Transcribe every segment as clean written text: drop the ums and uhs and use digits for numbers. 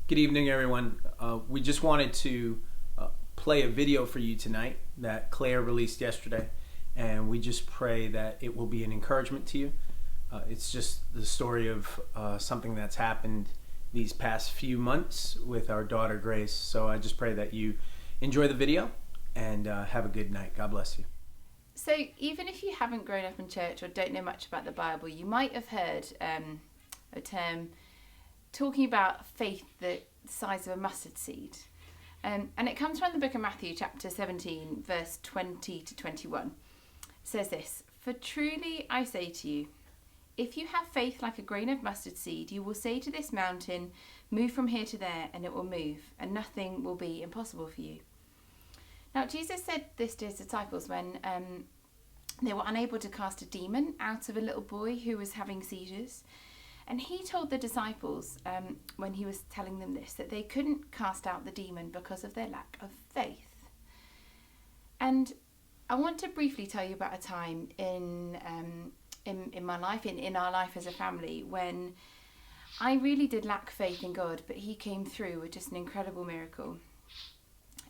Good evening, everyone. We just wanted to play a video for you tonight that Claire released yesterday, and we just pray that it will be an encouragement to you. It's just the story of something that's happened these past few months with our daughter Grace. So I just pray that you enjoy the video and have a good night. God bless you. So even if you haven't grown up in church or don't know much about the Bible, you might have heard a term talking about faith the size of a mustard seed. And it comes from the book of Matthew chapter 17 verse 20 to 21. It says this: "For truly I say to you, if you have faith like a grain of mustard seed, you will say to this mountain, 'Move from here to there,' and it will move, and nothing will be impossible for you." Now, Jesus said this to his disciples when they were unable to cast a demon out of a little boy who was having seizures. And he told the disciples, when he was telling them this, that they couldn't cast out the demon because of their lack of faith. And I want to briefly tell you about a time in my life, in our life as a family, when I really did lack faith in God, but he came through with just an incredible miracle.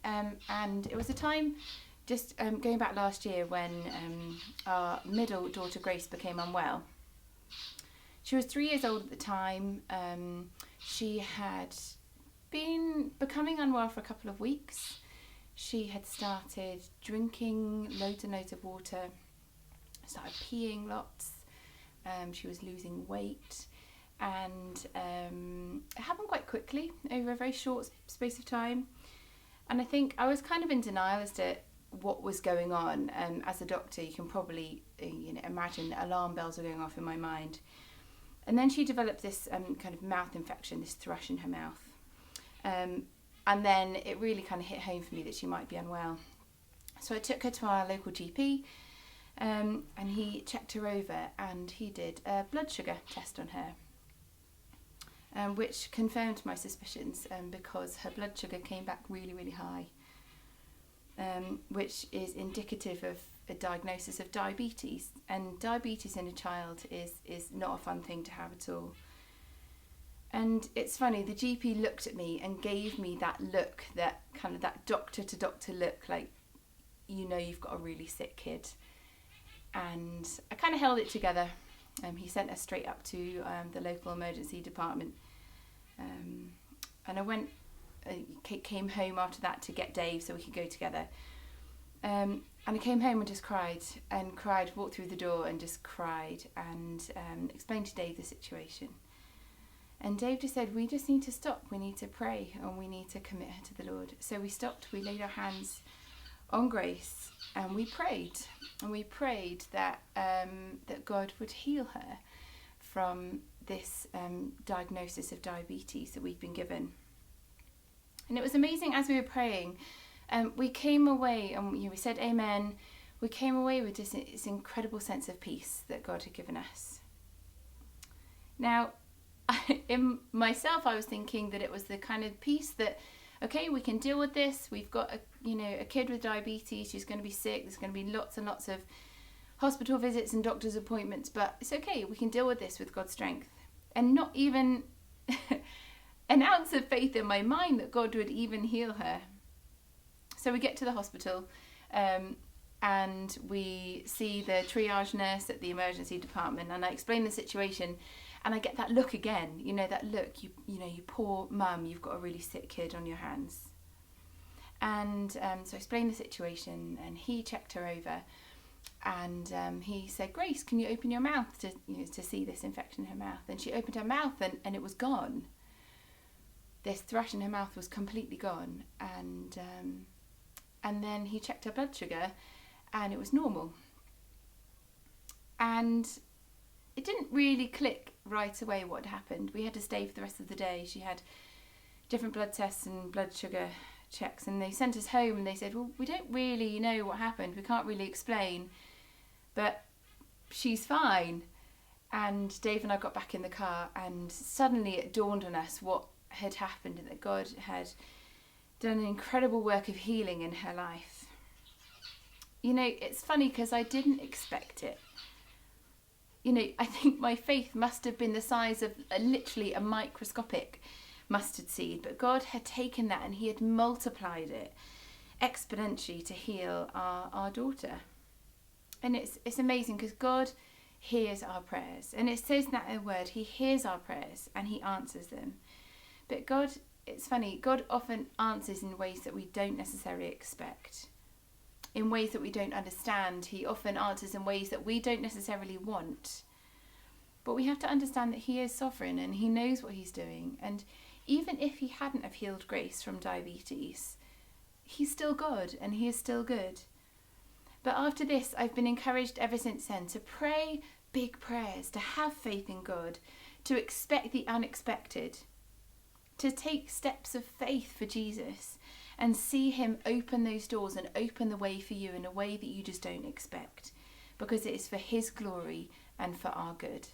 And it was a time just going back last year when our middle daughter Grace became unwell. She was 3 years old at the time. She had been becoming unwell for a couple of weeks. She had started drinking loads and loads of water, started peeing lots. She was losing weight, and it happened quite quickly over a very short space of time. And I think I was kind of in denial as to what was going on. As a doctor, you can probably imagine that alarm bells are going off in my mind. And then she developed this kind of mouth infection, this thrush in her mouth. And then it really kind of hit home for me that she might be unwell. So I took her to our local GP, and he checked her over, and he did a blood sugar test on her, which confirmed my suspicions because her blood sugar came back really, really high, which is indicative of a diagnosis of diabetes. And diabetes in a child is not a fun thing to have at all. And it's funny, the GP looked at me and gave me that look, that kind of that doctor to doctor look, like, you've got a really sick kid. And I kind of held it together. He sent us straight up to the local emergency department. And I came home after that to get Dave so we could go together. And I came home and just cried, walked through the door and just cried, and explained to Dave the situation. And Dave just said, we just need to stop, we need to pray, and we need to commit her to the Lord. So we stopped, we laid our hands on Grace, and we prayed. And we prayed that God would heal her from this diagnosis of diabetes that we've been given. And it was amazing as we were praying. We came away and we said amen. We came away with just this incredible sense of peace that God had given us. Now, in myself, I was thinking that it was the kind of peace that, okay, we can deal with this. We've got a kid with diabetes. She's going to be sick. There's going to be lots and lots of hospital visits and doctor's appointments, but it's okay. We can deal with this with God's strength. And not even an ounce of faith in my mind that God would even heal her. So we get to the hospital, and we see the triage nurse at the emergency department, and I explain the situation, and I get that look again, that look, you poor mum, you've got a really sick kid on your hands. And so I explained the situation, and he checked her over, and he said, "Grace, can you open your mouth to see this infection in her mouth?" And she opened her mouth, and it was gone. This thrush in her mouth was completely gone, and then he checked her blood sugar, and it was normal. And it didn't really click right away what had happened. We had to stay for the rest of the day. She had different blood tests and blood sugar checks, and they sent us home, and they said, well, we don't really know what happened. We can't really explain, but she's fine. And Dave and I got back in the car, and suddenly it dawned on us what had happened, and that God had done an incredible work of healing in her life. It's funny because I didn't expect it. I think my faith must have been the size of literally a microscopic mustard seed, but God had taken that and he had multiplied it exponentially to heal our daughter. And it's amazing because God hears our prayers, and it says that in the word, he hears our prayers and he answers them. But God, it's funny, God often answers in ways that we don't necessarily expect, in ways that we don't understand. He often answers in ways that we don't necessarily want. But we have to understand that he is sovereign and he knows what he's doing. And even if he hadn't have healed Grace from diabetes, he's still God and he is still good. But after this, I've been encouraged ever since then to pray big prayers, to have faith in God, to expect the unexpected, to take steps of faith for Jesus and see him open those doors and open the way for you in a way that you just don't expect, because it is for his glory and for our good.